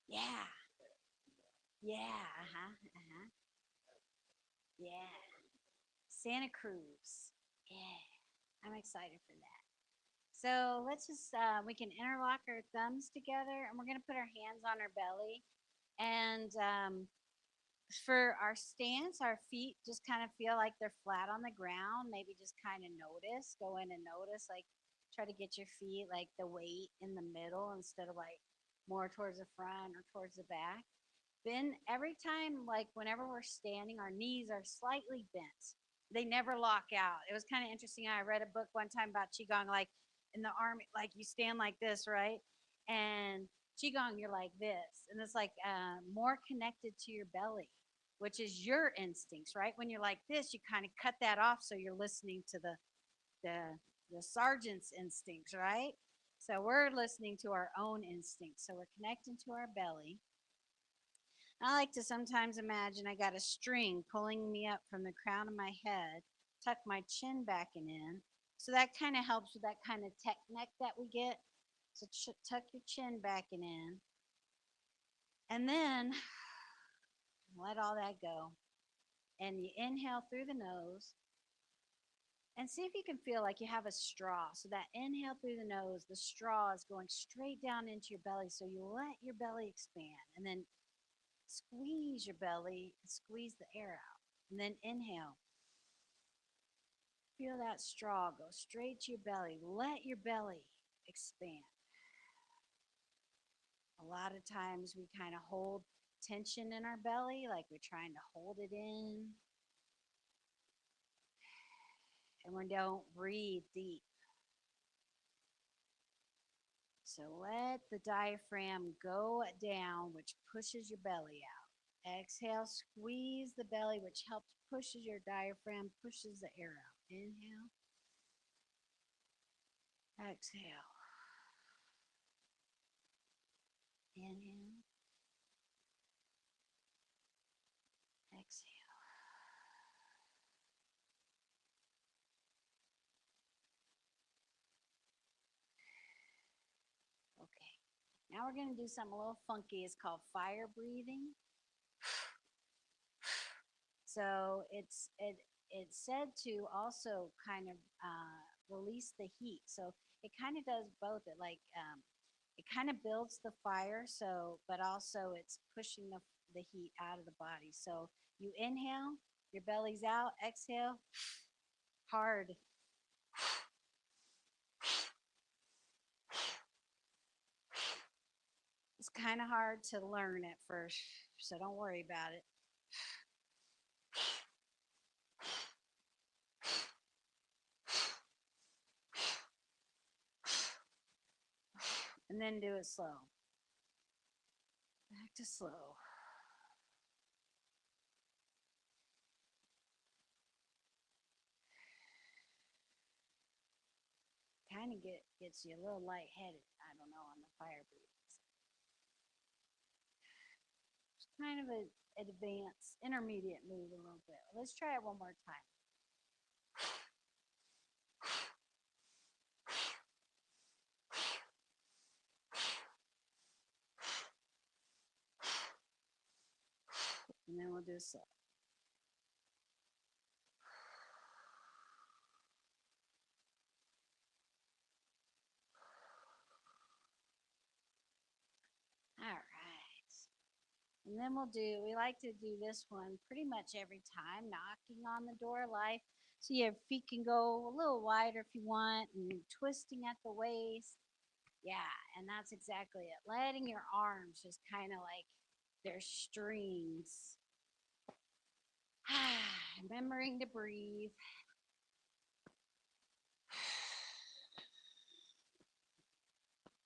Yeah. Yeah. Uh-huh. Uh-huh. Yeah. Santa Cruz. Yeah. I'm excited for that. So let's just, we can interlock our thumbs together and we're going to put our hands on our belly. And for our stance, our feet just kind of feel like they're flat on the ground. Maybe just kind of notice, go in and notice, like try to get your feet like the weight in the middle instead of like more towards the front or towards the back. Then every time, like whenever we're standing, our knees are slightly bent. They never lock out. It was kind of interesting. I read a book one time about qigong, like in the army, like you stand like this, right? And qigong, you're like this, and it's like more connected to your belly, which is your instincts, right? When you're like this, you kind of cut that off, so you're listening to the the sergeant's instincts, right? So we're listening to our own instincts. So we're connecting to our belly. I like to sometimes imagine I got a string pulling me up from the crown of my head, tuck my chin back and in. So that kind of helps with that kind of tech neck that we get. So tuck your chin back and in. And then let all that go. And you inhale through the nose and see if you can feel like you have a straw. So that inhale through the nose, the straw is going straight down into your belly. So you let your belly expand. And then squeeze your belly and squeeze the air out. And then inhale. Feel that straw go straight to your belly. Let your belly expand. A lot of times we kind of hold tension in our belly, like we're trying to hold it in, and we don't breathe deep. So let the diaphragm go down, which pushes your belly out. Exhale, squeeze the belly, which helps pushes your diaphragm, pushes the air out. Inhale, exhale, inhale, exhale. Okay. Now we're going to do something a little funky. It's called fire breathing. So it's said to also kind of release the heat. So it kind of does both. It kind of builds the fire. So but also it's pushing the heat out of the body. So you inhale, your belly's out. Exhale, hard. It's kind of hard to learn at first, so don't worry about it. And then do it slow. Back to slow. Kind of gets you a little lightheaded. I don't know on the fire breathing. It's kind of a advanced, intermediate move a little bit. Let's try it one more time. And then we'll do slow. All right. And then we like to do this one pretty much every time, knocking on the door of life. So your feet can go a little wider if you want, and twisting at the waist. Yeah, and that's exactly it. Letting your arms just kind of like they're strings. Remembering to breathe.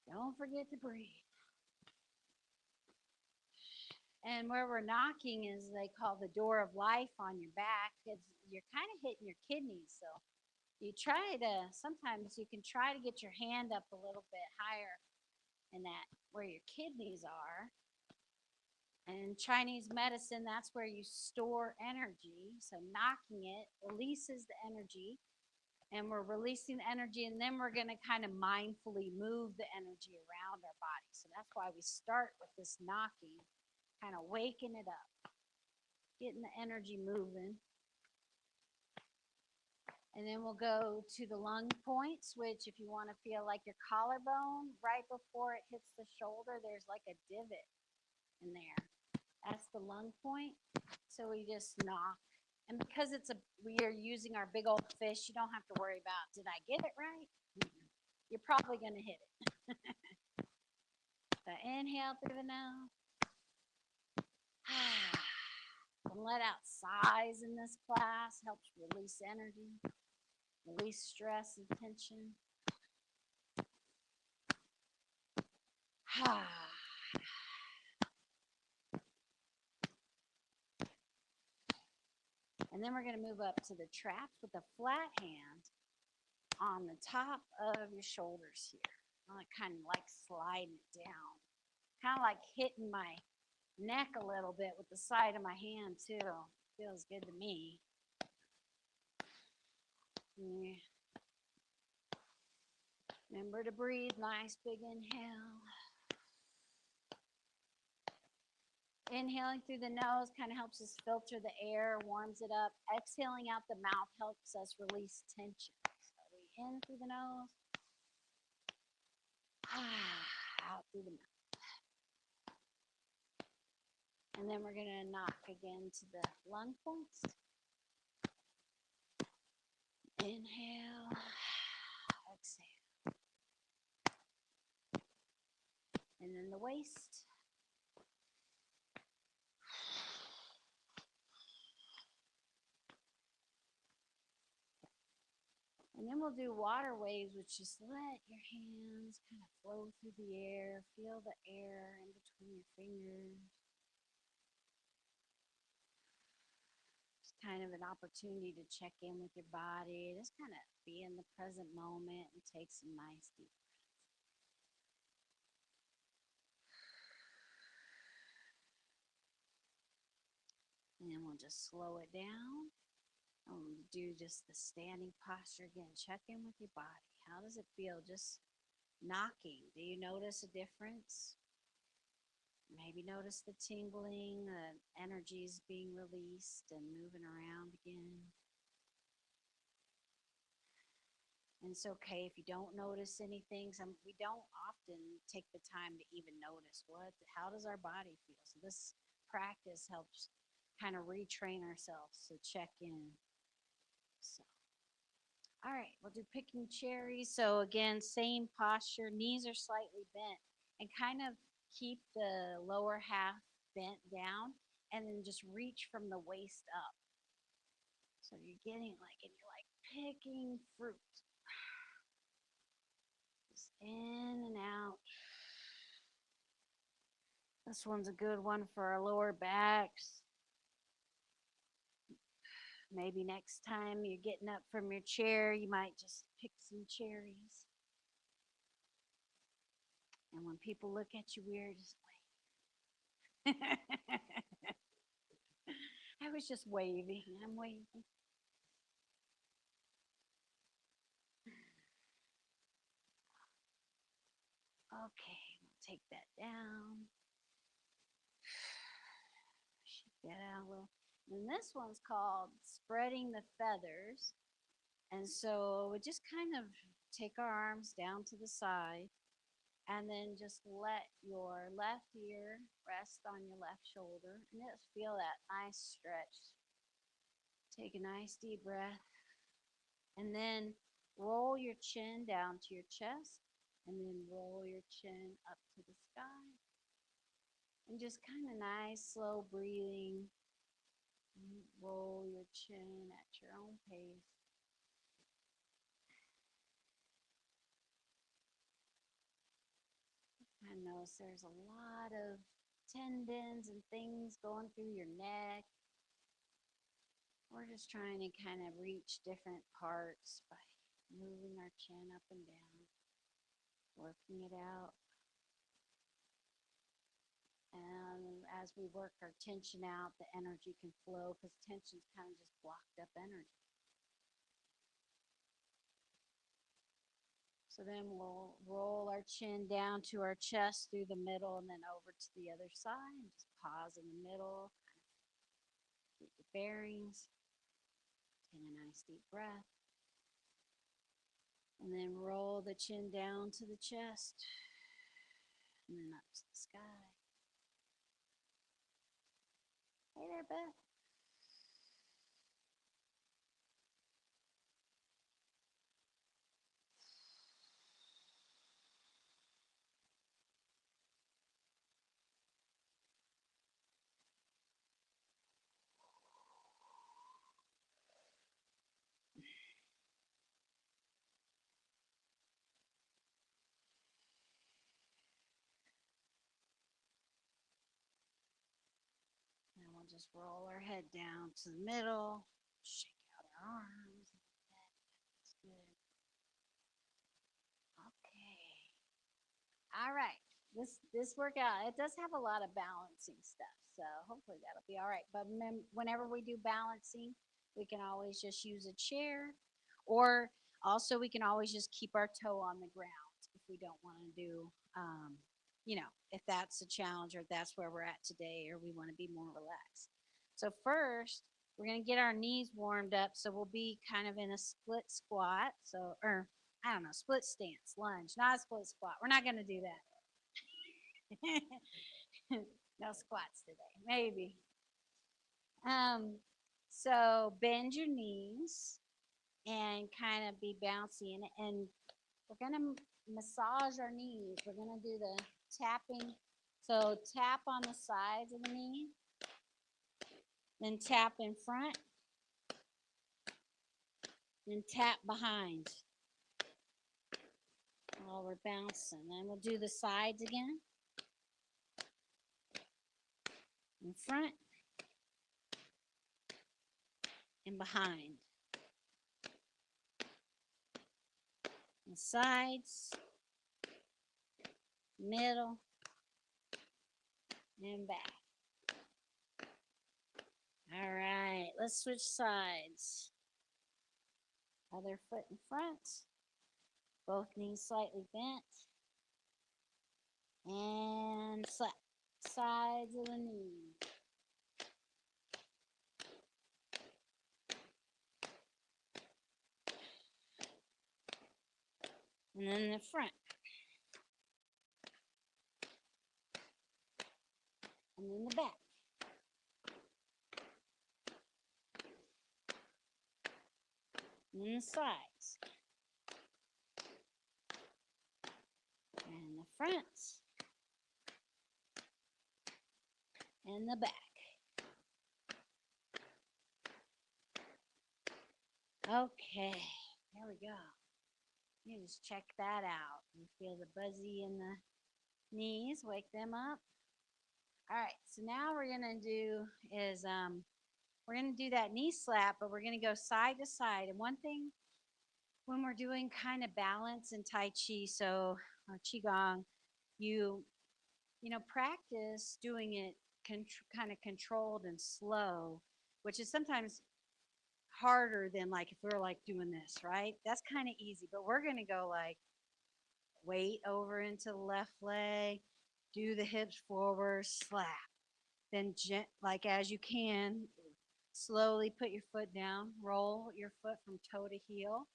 Don't forget to breathe. And where we're knocking is they call the door of life on your back. You're kind of hitting your kidneys. So you try to, sometimes you can try to get your hand up a little bit higher in that where your kidneys are. And in Chinese medicine, that's where you store energy. So knocking it releases the energy. And we're releasing the energy, and then we're going to kind of mindfully move the energy around our body. So that's why we start with this knocking, kind of waking it up, getting the energy moving. And then we'll go to the lung points, which if you want to feel like your collarbone, right before it hits the shoulder, there's like a divot in there. That's the lung point. So we just knock. And because we are using our big old fish, you don't have to worry about, did I get it right? You're probably going to hit it. So inhale through the nose. And let out sighs in this class. Helps release energy, release stress and tension. And then we're going to move up to the traps with a flat hand on the top of your shoulders here. I kind of like sliding it down. Kind of like hitting my neck a little bit with the side of my hand too. Feels good to me. Yeah. Remember to breathe. Nice big inhale. Inhaling through the nose kind of helps us filter the air, warms it up. Exhaling out the mouth helps us release tension. So we in through the nose, out through the mouth. And then we're going to knock again to the lung points. Inhale, exhale. And then the waist. And then we'll do water waves, which just let your hands kind of flow through the air. Feel the air in between your fingers. It's kind of an opportunity to check in with your body. Just kind of be in the present moment and take some nice deep breaths. And then we'll just slow it down. We'll do just the standing posture again. Check in with your body. How does it feel just knocking? Do you notice a difference? Maybe notice the tingling, the energies being released and moving around again. And it's okay if you don't notice anything. We don't often take the time to even notice how does our body feel. So this practice helps kind of retrain ourselves to check in. So, all right, we'll do picking cherries. So again, same posture, knees are slightly bent, and kind of keep the lower half bent down, and then just reach from the waist up. So you're getting and you're like picking fruit. Just in and out. This one's a good one for our lower backs. Maybe next time you're getting up from your chair, you might just pick some cherries. And when people look at you weird, just wave. I was just waving. I'm waving. Okay, we'll take that down. Shake that out a little. And this one's called spreading the feathers. And so we just kind of take our arms down to the side and then just let your left ear rest on your left shoulder and just feel that nice stretch. Take a nice deep breath and then roll your chin down to your chest and then roll your chin up to the sky. And just kind of nice, slow breathing. Roll your chin at your own pace. I notice there's a lot of tendons and things going through your neck. We're just trying to kind of reach different parts by moving our chin up and down, working it out. And as we work our tension out, the energy can flow because tension's kind of just blocked up energy. So then we'll roll our chin down to our chest through the middle and then over to the other side. And just pause in the middle, get your bearings, take a nice deep breath, and then roll the chin down to the chest and then up to the sky. Hey there, Beth. And we'll just roll our head down to the middle, shake out our arms. That's good. Okay. All right. This workout, it does have a lot of balancing stuff, so hopefully that'll be all right. But whenever we do balancing, we can always just use a chair, or also we can always just keep our toe on the ground if we don't want to do, if that's a challenge or if that's where we're at today, or we want to be more relaxed. So first, we're gonna get our knees warmed up, so we'll be kind of in a split squat, or I don't know, split stance, lunge, not a split squat. We're not gonna do that. No squats today, maybe. Um, so bend your knees and kind of be bouncy, and we're gonna massage our knees. We're gonna do the tapping. So tap on the sides of the knee, then tap in front, then tap behind while we're bouncing. Then we'll do the sides again. In front and behind. And sides, middle, and back. All right, let's switch sides. Other foot in front, both knees slightly bent, and slap. Sides of the knee. And then the front. And then the back. And then the sides. And the front. And the back. Okay, there we go. You just check that out. You feel the buzzy in the knees, wake them up. All right, so now we're gonna do is we're gonna do that knee slap, but we're gonna go side to side. And one thing when we're doing kind of balance in Tai Chi, so or Qigong, practice doing it kind of controlled and slow, which is sometimes harder than like if we're like doing this, right? That's kind of easy, but we're gonna go like weight over into the left leg, do the hips forward, slap. Then like as you can, slowly put your foot down, roll your foot from toe to heel,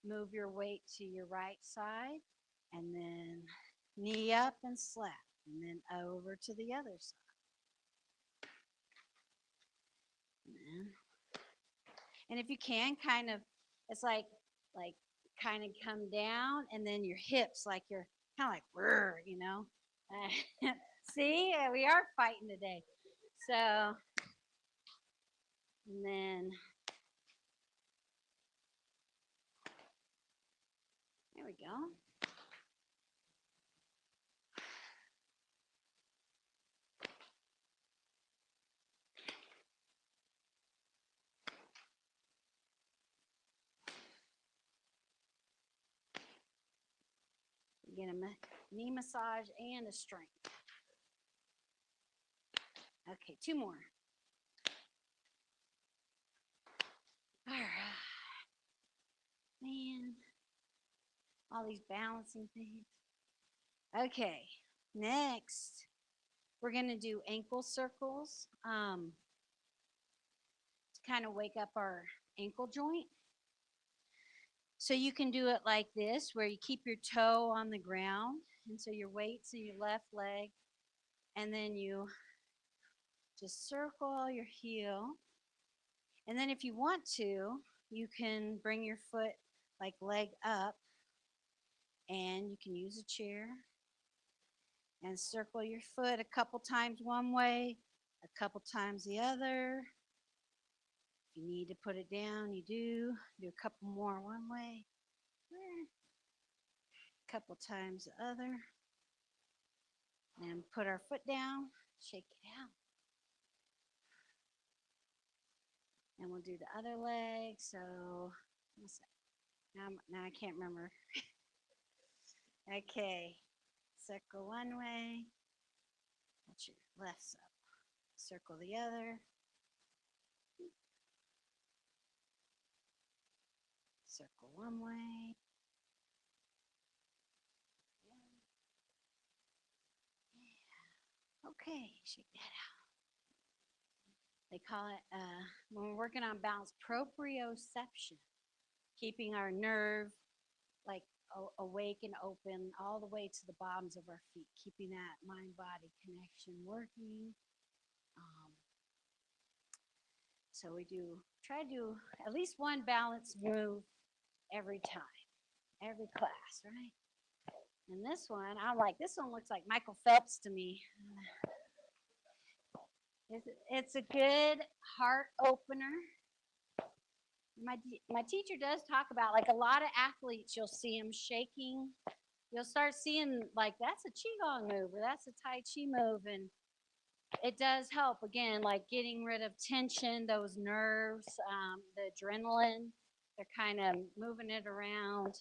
move your weight to your right side, and then knee up and slap, and then over to the other side. And if you can, kind of, it's like kind of come down, and then your hips, like you're kind of like, you know. See, we are fighting today. So, and then there we go. You get a knee massage and a strength. Okay, 2 more. All right. Man, All these balancing things. Okay, next we're going to do ankle circles to kind of wake up our ankle joint. So you can do it like this, where you keep your toe on the ground, and so your weight's in your left leg, and then you just circle your heel. And then if you want to, you can bring your foot like leg up, and you can use a chair and circle your foot a couple times one way, a couple times the other. If you need to put it down, you do. Do a couple more one way, a couple times the other. And put our foot down, shake it out. And we'll do the other leg. So, now I can't remember. Okay, circle one way, put your left up, circle the other, circle one way, okay, shake that out. They call it, when we're working on balance, proprioception, keeping our nerve like awake and open all the way to the bottoms of our feet, keeping that mind-body connection working. So we try to do at least one balance move every time, every class, right? And this one, this one looks like Michael Phelps to me. It's a good heart opener. My teacher does talk about, like, a lot of athletes, you'll see them shaking. You'll start seeing, like, that's a Qigong move or that's a Tai Chi move. And it does help, again, like getting rid of tension, those nerves, the adrenaline. They're kind of moving it around,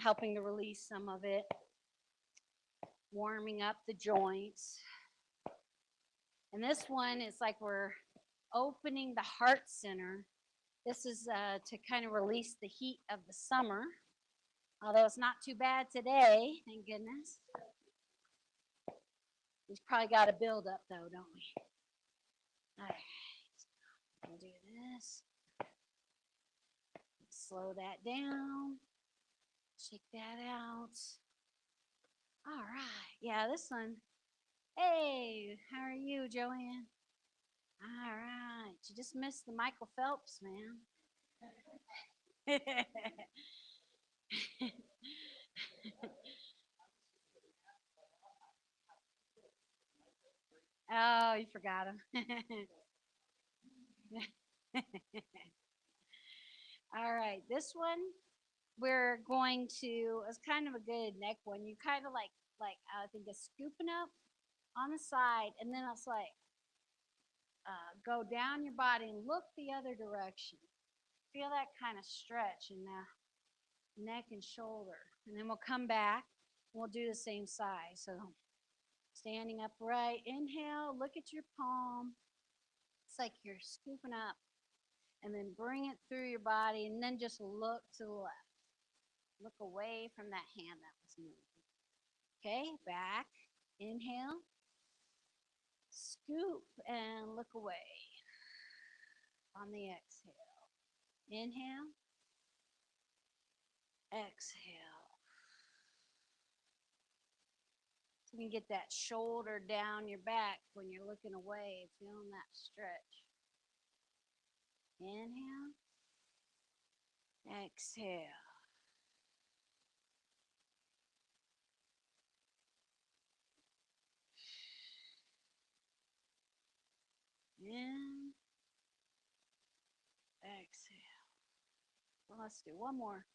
helping to release some of it, warming up the joints. And this one is like we're opening the heart center. This is to kind of release the heat of the summer, although it's not too bad today, thank goodness. We've probably got a build up though, don't we? All right, we'll do this. Slow that down. Shake that out. All right. Yeah, this one. Hey, how are you, Joanne? All right. You just missed the Michael Phelps, man. Oh, you forgot him. All right. This one, we're going to, it's kind of a good neck one. You kind of like I think it's scooping up on the side, and then it's like go down your body and look the other direction. Feel that kind of stretch in the neck and shoulder. And then we'll come back and we'll do the same side. So standing upright, inhale, look at your palm. It's like you're scooping up, and then bring it through your body, and then just look to the left. Look away from that hand that was moving. Okay, back, inhale, scoop, and look away on the exhale. Inhale, exhale. So you can get that shoulder down your back when you're looking away, feeling that stretch. Inhale, exhale. In, exhale. Well, let's do one more.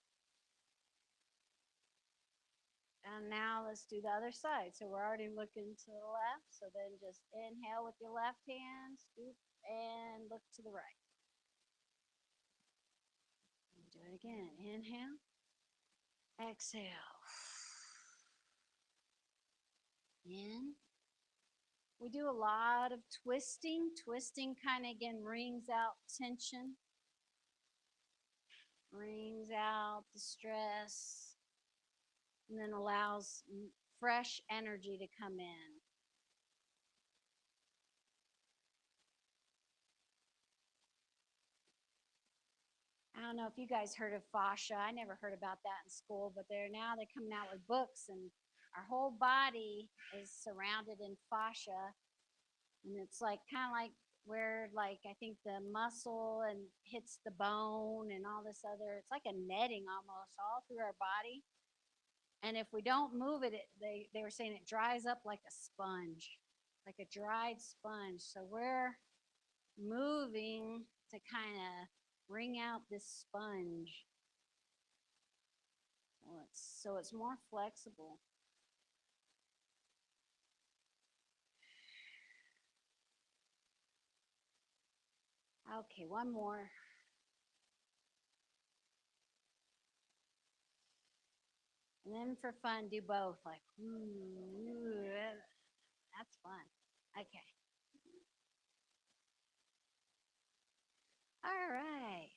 And now let's do the other side. So we're already looking to the left. So then just inhale with your left hand, scoop, and look to the right. And do it again. Inhale, exhale. In. We do a lot of twisting. Twisting kind of, again, wrings out tension, wrings out the stress. and then allows fresh energy to come in. I don't know if you guys heard of fascia. I never heard about that in school, but they're coming out with books, and our whole body is surrounded in fascia, and it's like kind of like where like I think the muscle and hits the bone and all this other. It's like a netting almost all through our body. And if we don't move it, they were saying it dries up like a sponge, like a dried sponge. So we're moving to kind of wring out this sponge. So it's more flexible. Okay, one more. And then for fun, do both. Like, ooh, that's fun. Okay. All right.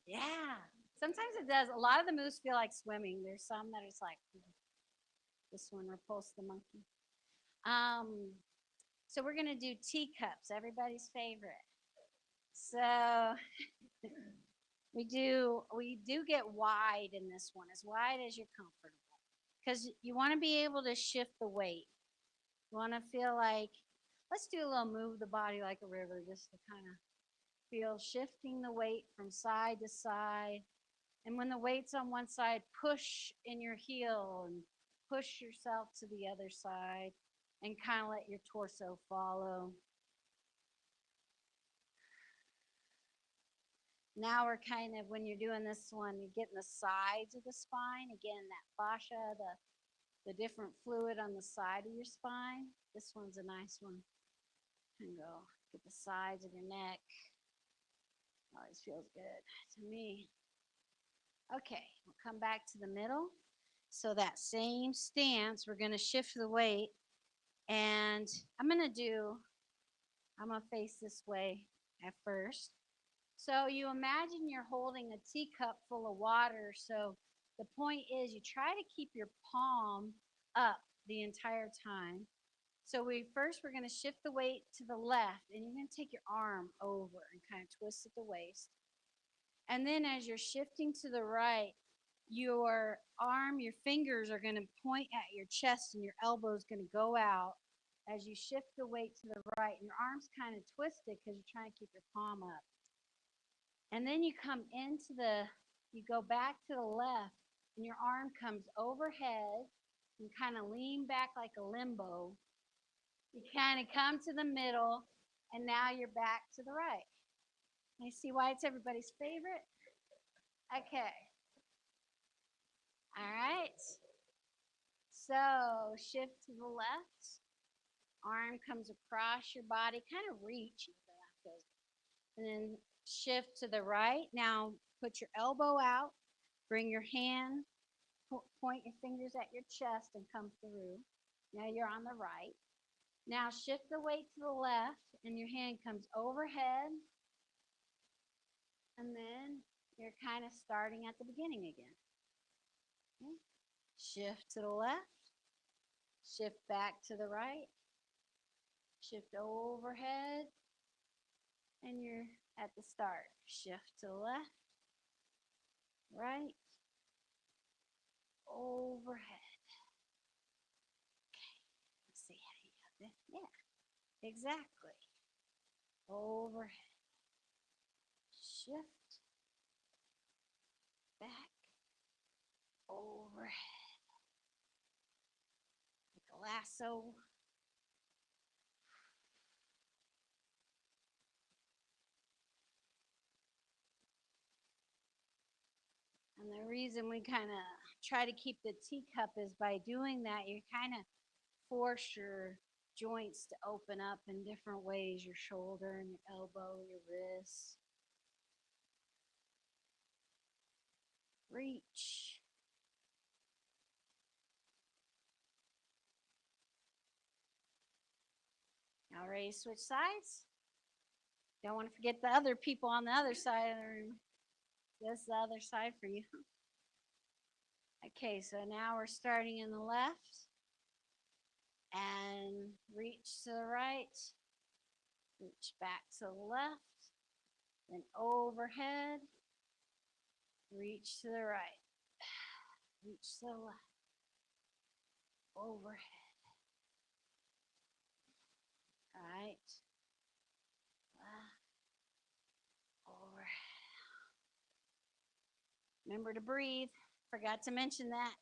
Yeah. Sometimes it does. A lot of the moves feel like swimming. There's some that it's like, this one repulsed the monkey. Um, so we're gonna do teacups, everybody's favorite. So we do get wide in this one, as wide as you're comfortable, because you want to be able to shift the weight. You want to feel like, let's do a little move the body like a river, just to kind of feel shifting the weight from side to side. And when the weight's on one side, push in your heel and push yourself to the other side and kind of let your torso follow. Now we're kind of, when you're doing this one, you're getting the sides of the spine. Again, that fascia, the different fluid on the side of your spine. This one's a nice one. And go get the sides of your neck. Always feels good to me. Okay, we'll come back to the middle. So that same stance, we're going to shift the weight. And I'm going to face this way at first. So you imagine you're holding a teacup full of water. So the point is you try to keep your palm up the entire time. So we're going to shift the weight to the left, and you're going to take your arm over and kind of twist at the waist. And then as you're shifting to the right, your fingers are going to point at your chest, and your elbow is going to go out as you shift the weight to the right. And your arm's kind of twisted because you're trying to keep your palm up. And then you go back to the left, and your arm comes overhead and kind of lean back like a limbo. You kind of come to the middle, and now you're back to the right. You see why it's everybody's favorite? Okay. All right. So shift to the left. Arm comes across your body, kind of reach. And then shift to the right. Now put your elbow out. Bring your hand, point your fingers at your chest and come through. Now you're on the right. Now shift the weight to the left, and your hand comes overhead. And then you're kind of starting at the beginning again. Okay. Shift to the left. Shift back to the right. Shift overhead. And you're at the start. Shift to the left. Right. Overhead. Okay. Let's see how you got that. Yeah. Exactly. Overhead. Shift. Back. Overhead. Like a lasso. And the reason we kind of try to keep the teacup is by doing that, you kind of force your joints to open up in different ways, your shoulder and your elbow, your wrists. Reach. Now ready to switch sides? Don't want to forget the other people on the other side of the room. This is the other side for you. Okay, so now we're starting in the left and reach to the right, reach back to the left, then overhead, reach to the right, reach to the left, overhead, right, left, overhead. Remember to breathe. Forgot to mention that.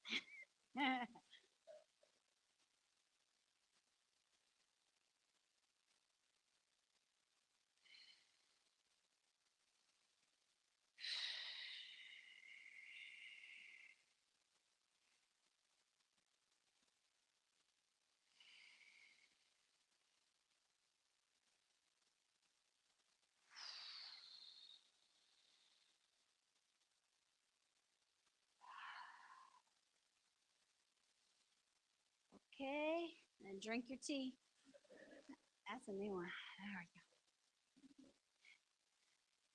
Okay, and drink your tea. That's a new one. There we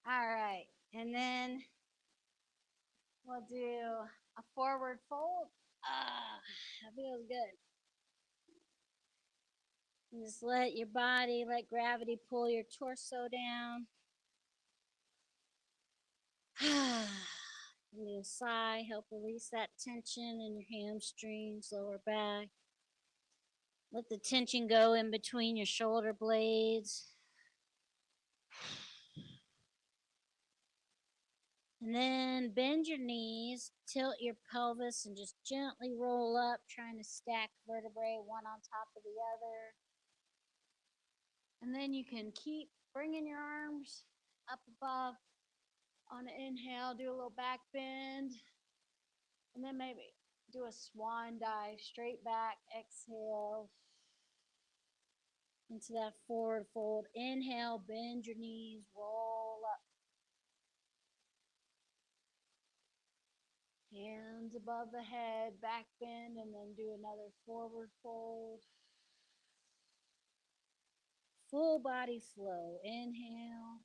go. All right, and then we'll do a forward fold. Ah, that feels good. And just let your body, let gravity pull your torso down. And you sigh, help release that tension in your hamstrings, lower back. Let the tension go in between your shoulder blades. And then bend your knees, tilt your pelvis, and just gently roll up, trying to stack vertebrae one on top of the other. And then you can keep bringing your arms up above. On an inhale, do a little back bend. And then maybe do a swan dive, straight back, exhale into that forward fold. Inhale, bend your knees, roll up. Hands above the head, back bend, and then do another forward fold. Full body flow. Inhale.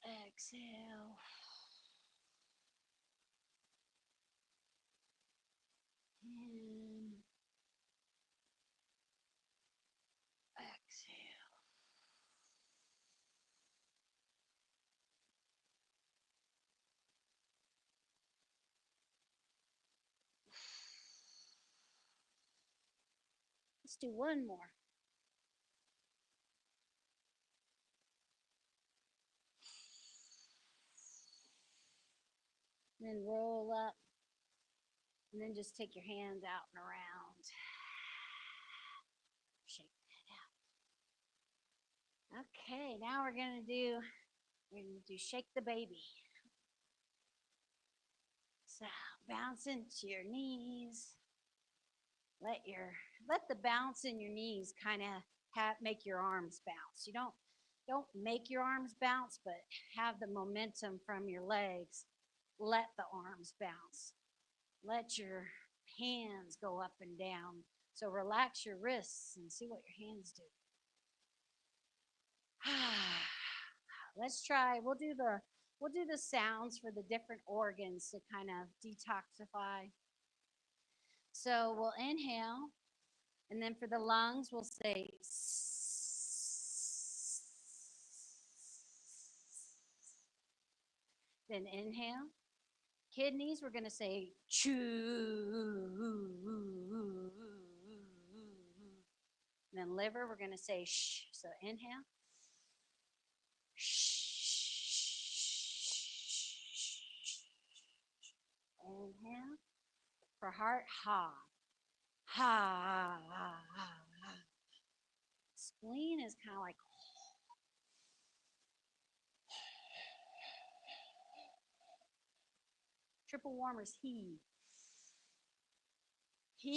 Exhale. In. Exhale. Let's do one more. Then roll up. And then just take your hands out and around. Shake that out. Okay, now we're gonna do shake the baby. So bounce into your knees. Let the bounce in your knees kind of make your arms bounce. You don't make your arms bounce, but have the momentum from your legs. Let the arms bounce. Let your hands go up and down. So relax your wrists and see what your hands do. Let's try. We'll do the sounds for the different organs to kind of detoxify. So we'll inhale, and then for the lungs, we'll say then inhale. Kidneys, we're going to say chew. And then liver, we're going to say shh. So inhale. Inhale. For heart, ha. Ha. Spleen is kind of like triple warmers, he. He.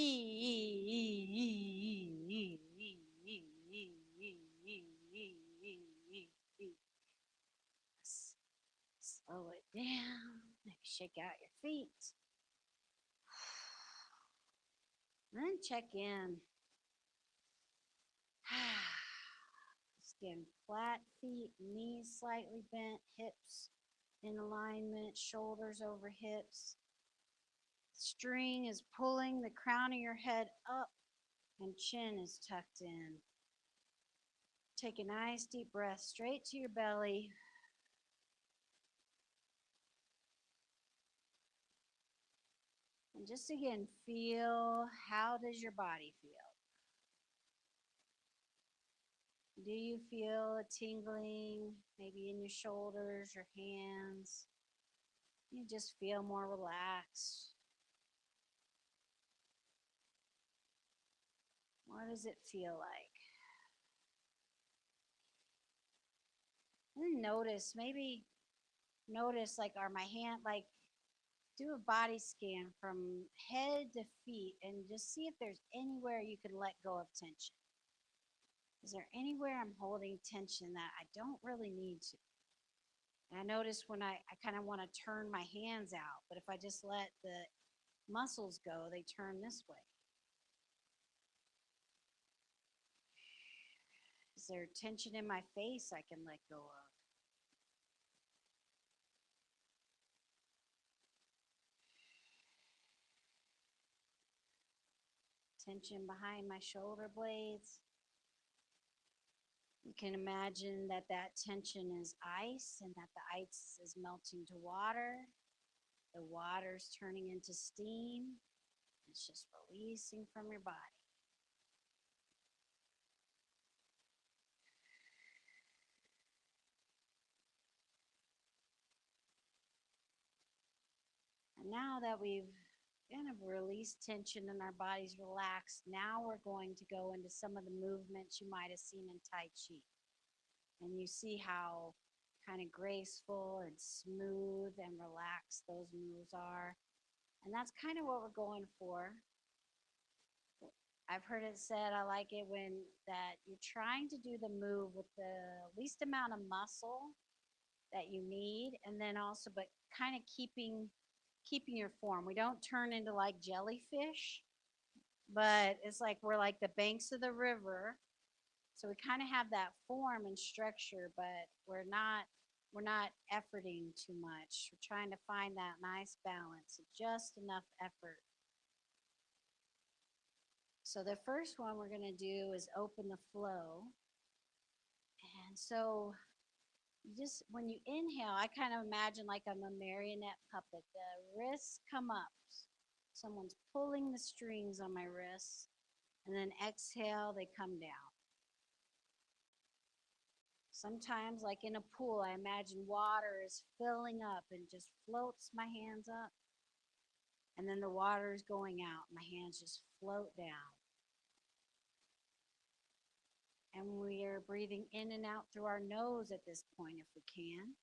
Slow it down. Shake out your feet. And then check in. Skin flat, feet, knees slightly bent, hips in alignment, shoulders over hips. String is pulling the crown of your head up and chin is tucked in. Take a nice deep breath straight to your belly. And just again, feel, how does your body feel? Do you feel a tingling maybe in your shoulders, your hands? You just feel more relaxed. What does it feel like? And then notice like, are my hand, like, do a body scan from head to feet and just see if there's anywhere you can let go of tension. Is there anywhere I'm holding tension that I don't really need to? And I notice when I kind of want to turn my hands out, but if I just let the muscles go, they turn this way. Is there tension in my face I can let go of? Tension behind my shoulder blades. You can imagine that that tension is ice and that the ice is melting to water. The water's turning into steam. It's just releasing from your body. And now that we've kind of released tension and our body's relaxed, now we're going to go into some of the movements you might have seen in Tai Chi. And you see how kind of graceful and smooth and relaxed those moves are. And that's kind of what we're going for. I've heard it said, I like it when that you're trying to do the move with the least amount of muscle that you need, and then also, but kind of keeping your form. We don't turn into like jellyfish, but it's like we're like the banks of the river. So we kind of have that form and structure, but we're not efforting too much. We're trying to find that nice balance, just enough effort. So the first one we're going to do is open the flow. And so you just, when you inhale, I kind of imagine like I'm a marionette puppet. The wrists come up. Someone's pulling the strings on my wrists. And then exhale, they come down. Sometimes, like in a pool, I imagine water is filling up and just floats my hands up. And then the water is going out. My hands just float down. And we are breathing in and out through our nose at this point if we can.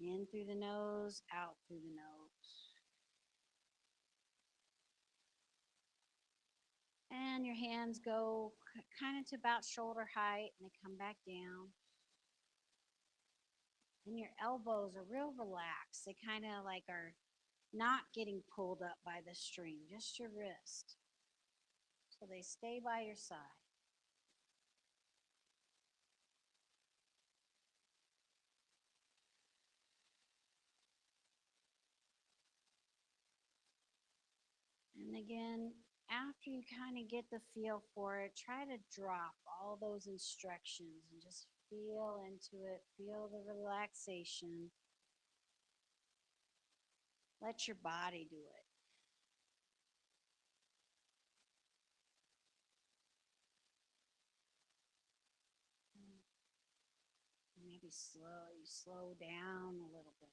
In through the nose, out through the nose. And your hands go kind of to about shoulder height and they come back down. And your elbows are real relaxed. They kind of like are not getting pulled up by the string, just your wrist. So they stay by your side. And again, after you kind of get the feel for it, try to drop all those instructions and just feel into it, feel the relaxation. Let your body do it. Maybe slow down a little bit.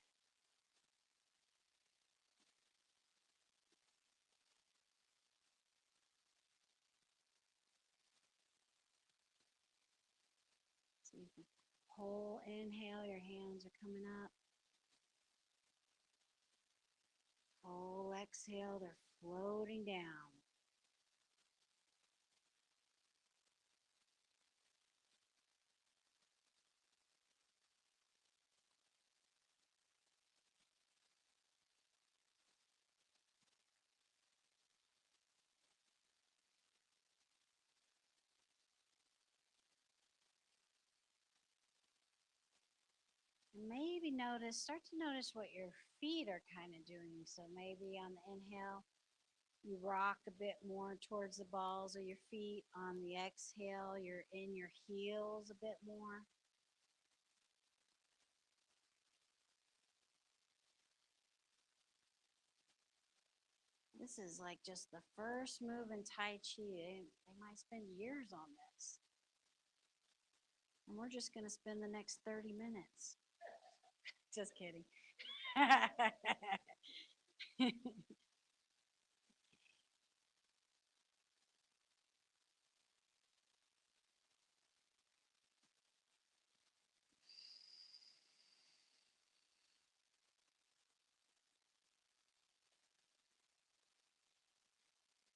So you can whole inhale, your hands are coming up. Whole exhale, they're floating down. And maybe start to notice what your feet are kind of doing. So maybe on the inhale, you rock a bit more towards the balls of your feet. On the exhale, you're in your heels a bit more. This is like just the first move in Tai Chi. They might spend years on this. And we're just going to spend the next 30 minutes. Just kidding.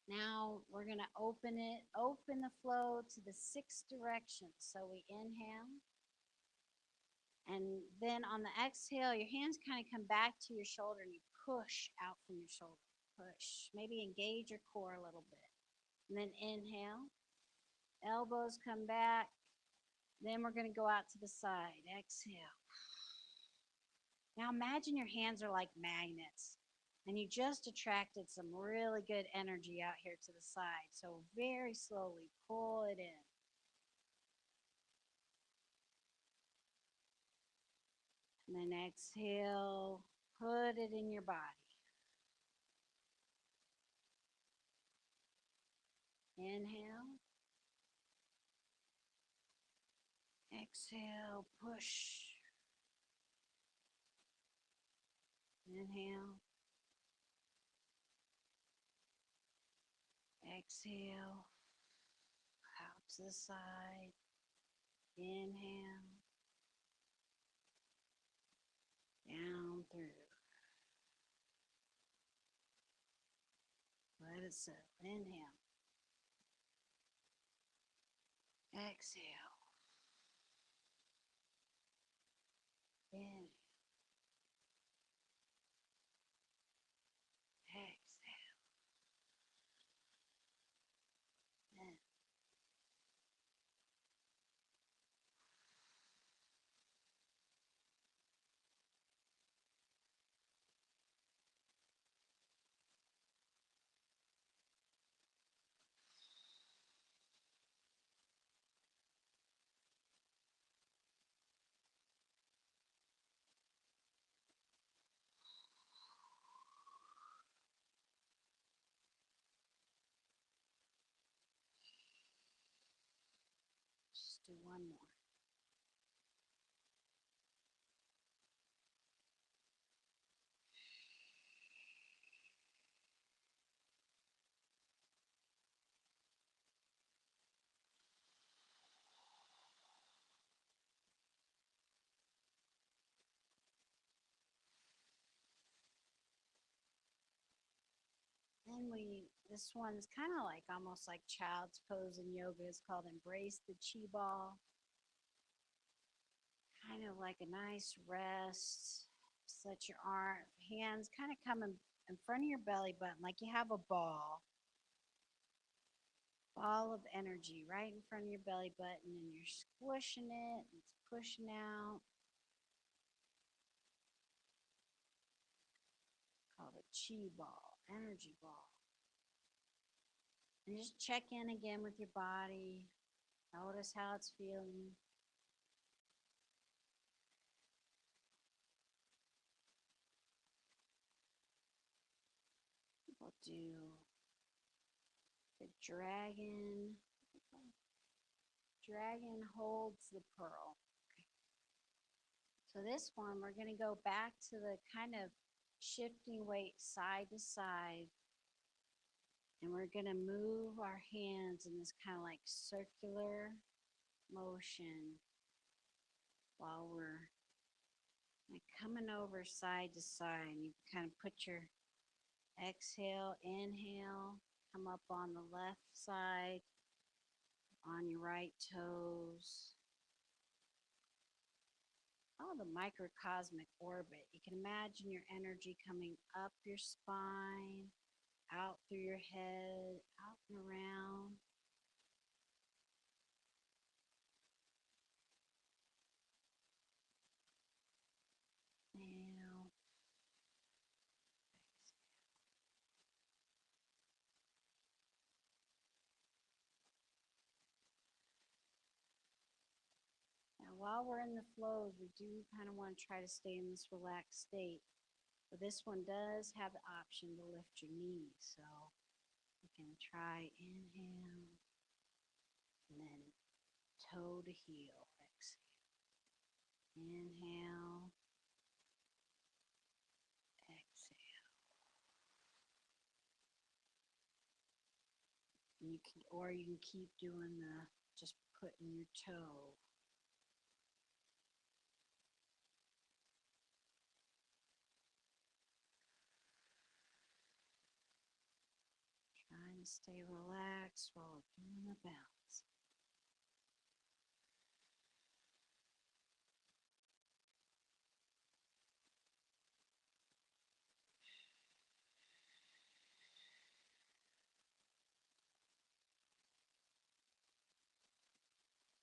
Now we're going to open the flow to the 6 directions. So we inhale. And then on the exhale, your hands kind of come back to your shoulder and you push out from your shoulder. Push. Maybe engage your core a little bit. And then inhale. Elbows come back. Then we're going to go out to the side. Exhale. Now imagine your hands are like magnets. And you just attracted some really good energy out here to the side. So very slowly pull it in. And then exhale, put it in your body. Inhale. Exhale, push. Inhale. Exhale. Out to the side. Inhale. Down through. Let it settle. Inhale. Exhale. Inhale. Exhale. In. Just do one more. Then this one's kind of like almost like child's pose in yoga. It's called Embrace the Chi Ball. Kind of like a nice rest. Just let your hands kind of come in front of your belly button like you have a ball of energy right in front of your belly button, and you're squishing it. It's pushing out. Called a chi ball, energy ball. And just check in again with your body. Notice how it's feeling. We'll do the dragon. Dragon holds the pearl. Okay. So this one, we're going to go back to the kind of shifting weight side to side. And we're going to move our hands in this kind of like circular motion while we're like coming over side to side. And you kind of put your exhale, inhale, come up on the left side, on your right toes. Oh, the microcosmic orbit. You can imagine your energy coming up your spine, out through your head, out and around. while we're in the flows, we do kind of want to try to stay in this relaxed state. But this one does have the option to lift your knees. So you can try inhale and then toe to heel. Exhale. Inhale. Exhale. And you can, or you can keep doing the just putting your toe. Trying to stay relaxed while doing the bounce.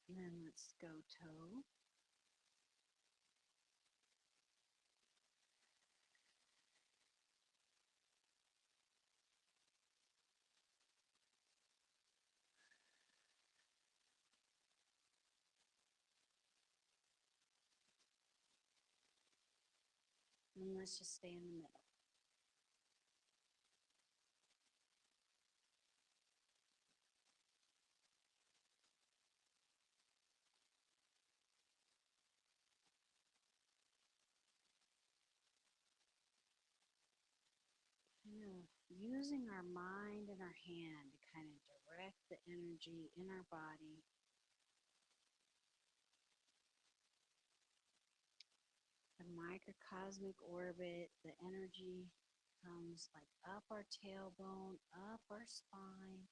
And then let's go toe. And let's just stay in the middle. Using our mind and our hand to kind of direct the energy in our body. The microcosmic orbit, the energy comes like up our tailbone, up our spine,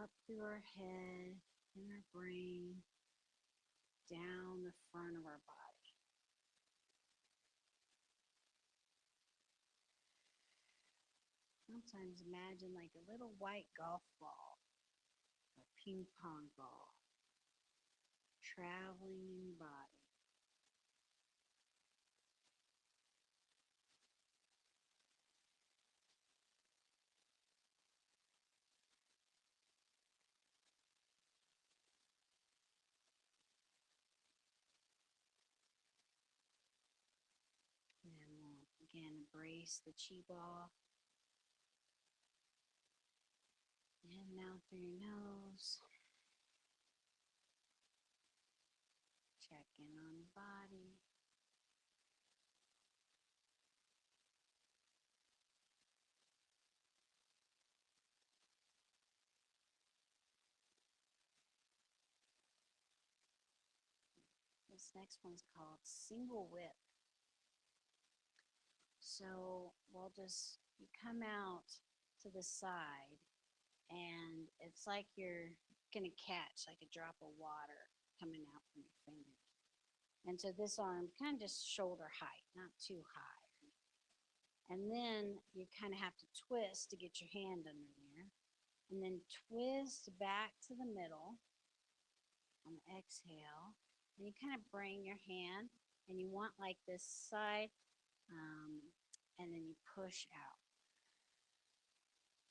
up through our head, in our brain, down the front of our body. Sometimes imagine like a little white golf ball, a ping pong ball, traveling in your body. And then we'll again embrace the chi ball. In out through your nose. Check in on the body. This next one's called single whip. So we'll just, you come out to the side and it's like you're going to catch like a drop of water coming out from your fingers. And so this arm kind of just shoulder height, not too high. And then you kind of have to twist to get your hand under there. And then twist back to the middle on the exhale. And you kind of bring your hand and you want like this side, and then you push out.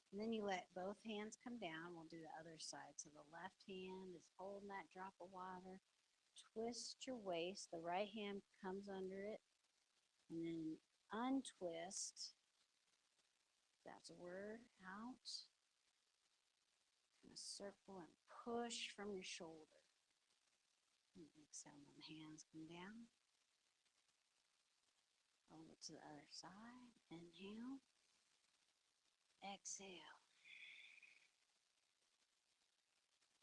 And then you let both hands come down. We'll do the other side. So the left hand is holding that drop of water. Twist your waist. The right hand comes under it. And then untwist. That's a word. Out. Kind of circle and push from your shoulder. And exhale when the hands come down. Over to the other side. Inhale. Exhale.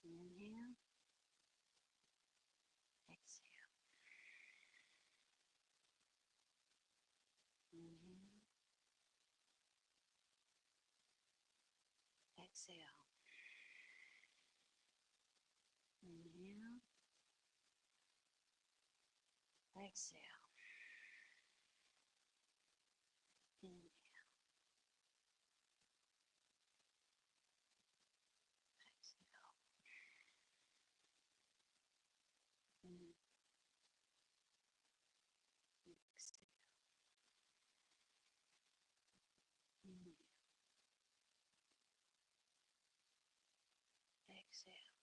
Inhale. Exhale. Inhale. Exhale. Inhale. Exhale. Inhale. Exhale. Inhale. Exhale. Inhale. Exhale.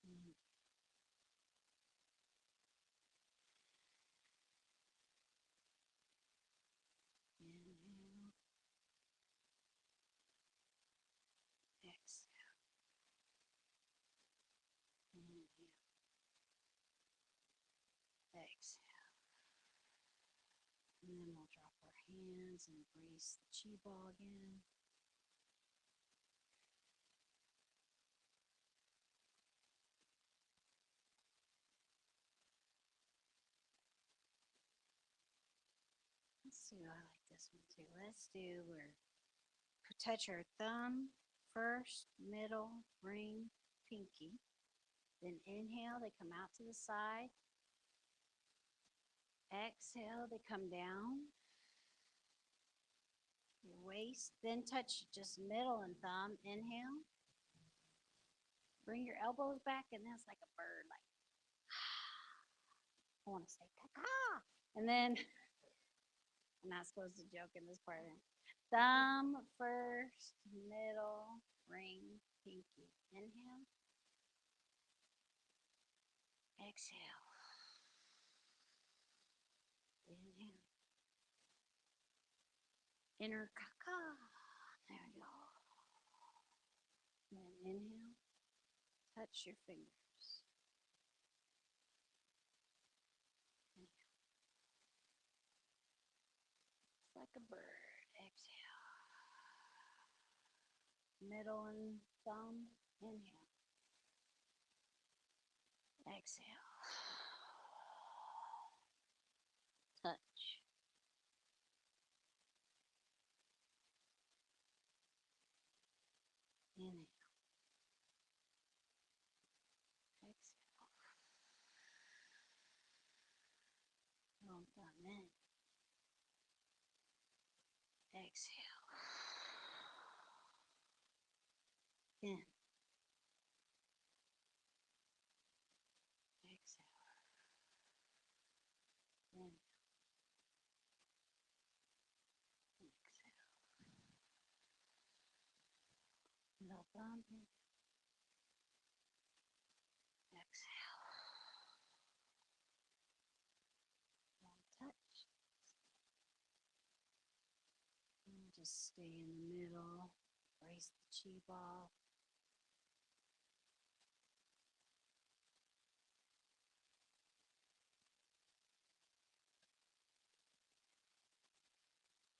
Inhale. hands and embrace the chi ball again. Let's see, I like this one too. Let's do where touch our thumb first, middle, ring, pinky. Then inhale, they come out to the side. Exhale, they come down. Your waist, then touch just middle and thumb. Inhale. Bring your elbows back, and that's like a bird, like I want to say caca. And then I'm not supposed to joke in this part. Thumb first, middle, ring, pinky. Inhale. Exhale. Inhale. Inner caca. There we go. And then inhale. Touch your fingers. Inhale. It's like a bird. Exhale. Middle and thumb. Inhale. Exhale. Touch. Inhale. Exhale. Well done. Then exhale. In. Exhale. In. Exhale. Middle thumb. In. Exhale. One touch. And just stay in the middle. Brace the chi ball.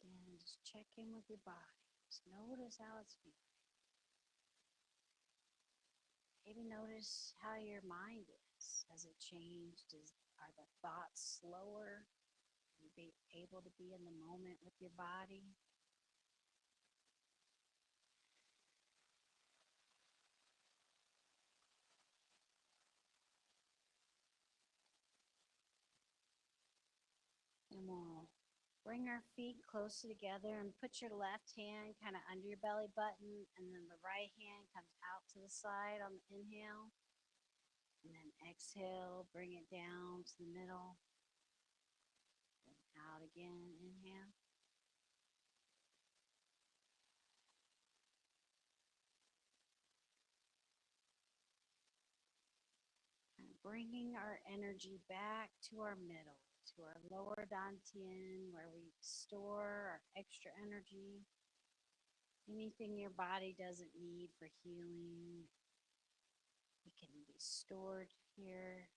Again, just check in with your body. Just notice how it's feeling. Maybe notice how your mind is. Has it changed? Are the thoughts slower? Are you able to be in the moment with your body? And we'll bring our feet closer together and put your left hand kind of under your belly button, and then the right hand comes out to the side on the inhale. And then exhale, bring it down to the middle. Then out again, inhale. And bringing our energy back to our middle, to our lower dantian, where we store our extra energy. Anything your body doesn't need for healing, it can be stored here.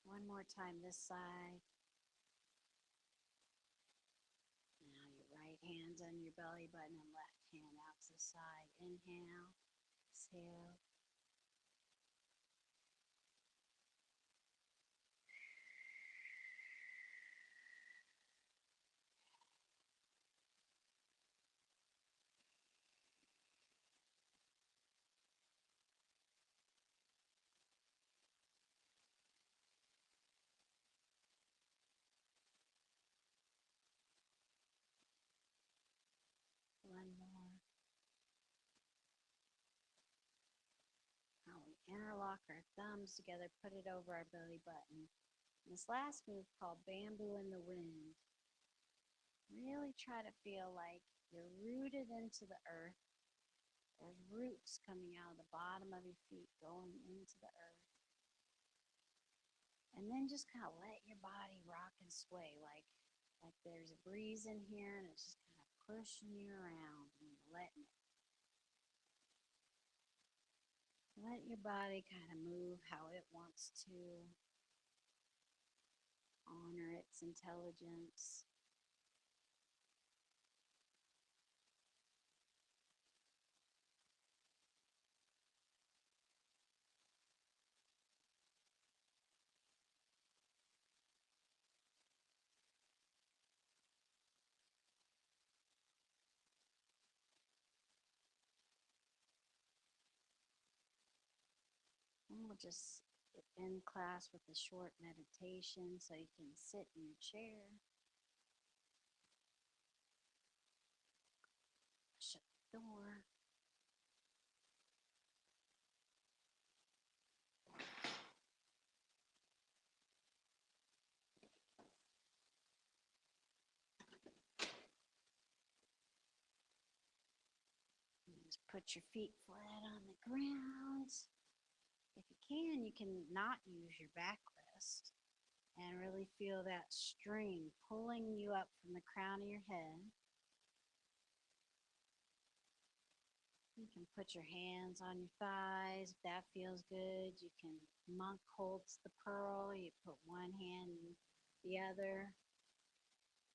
One more time this side. Now your right hand's on your belly button and left hand out to the side. Inhale, exhale. One more. Now we interlock our thumbs together, put it over our belly button. This last move called Bamboo in the Wind. Really try to feel like you're rooted into the earth. There's roots coming out of the bottom of your feet going into the earth. And then just kind of let your body rock and sway like there's a breeze in here and it's just kind of pushing you around and letting it. Let your body kind of move how it wants to, honor its intelligence. And we'll just end class with a short meditation so you can sit in your chair. Shut the door. Just put your feet flat on the ground. If you can not use your backrest and really feel that string pulling you up from the crown of your head. You can put your hands on your thighs if that feels good. You can, monk holds the pearl. You put one hand in the other,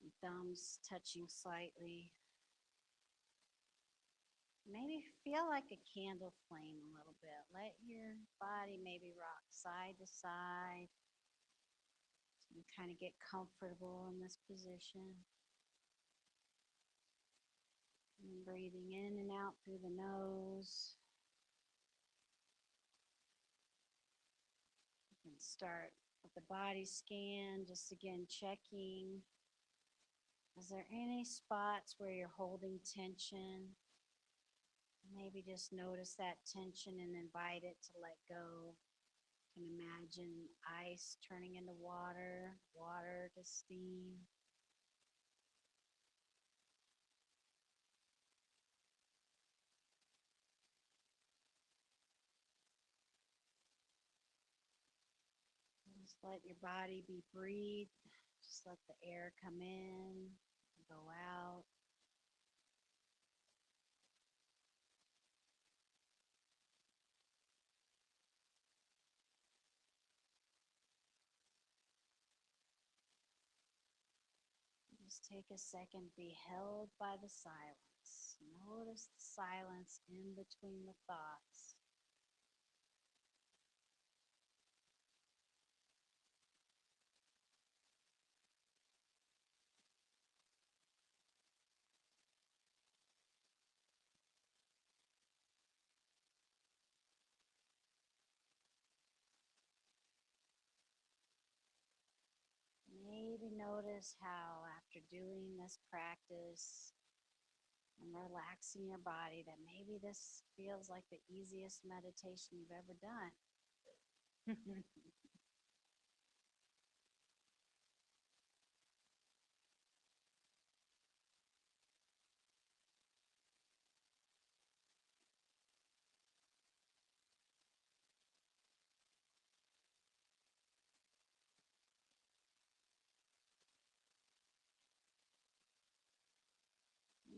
your thumbs touching slightly. Maybe feel like a candle flame a little bit. Let your body maybe rock side to side. So you kind of get comfortable in this position. And breathing in and out through the nose. You can start with the body scan, just again checking. Is there any spots where you're holding tension? Maybe just notice that tension and invite it to let go. You can imagine ice turning into water, water to steam. Just let your body be breathed. Just let the air come in, go out. Just take a second, be held by the silence. Notice the silence in between the thoughts. Maybe notice how after doing this practice and relaxing your body that maybe this feels like the easiest meditation you've ever done.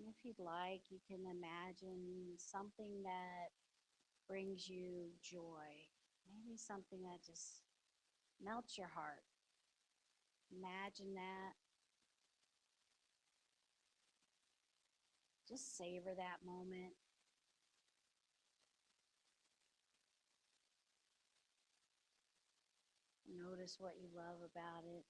And if you'd like, you can imagine something that brings you joy. Maybe something that just melts your heart. Imagine that. Just savor that moment. Notice what you love about it.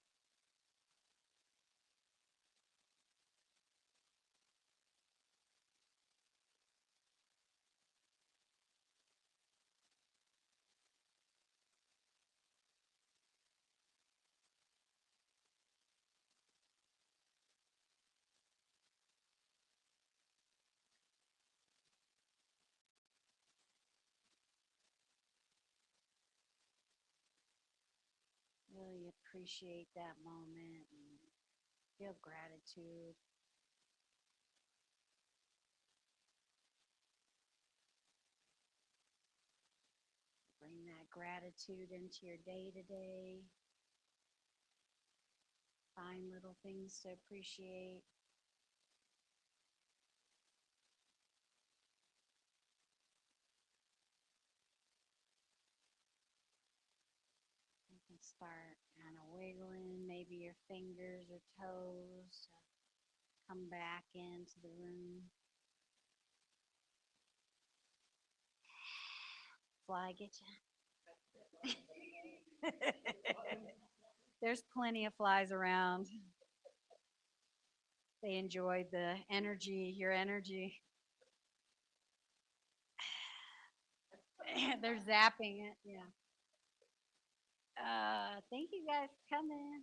Really appreciate that moment and feel gratitude. Bring that gratitude into your day to day. Find little things to appreciate. start kind of wiggling, maybe your fingers or toes to come back into the room. Fly get you? There's plenty of flies around. They enjoyed the energy, your energy. They're zapping it. Yeah. Thank you guys for coming.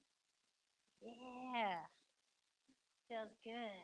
Yeah. Feels good.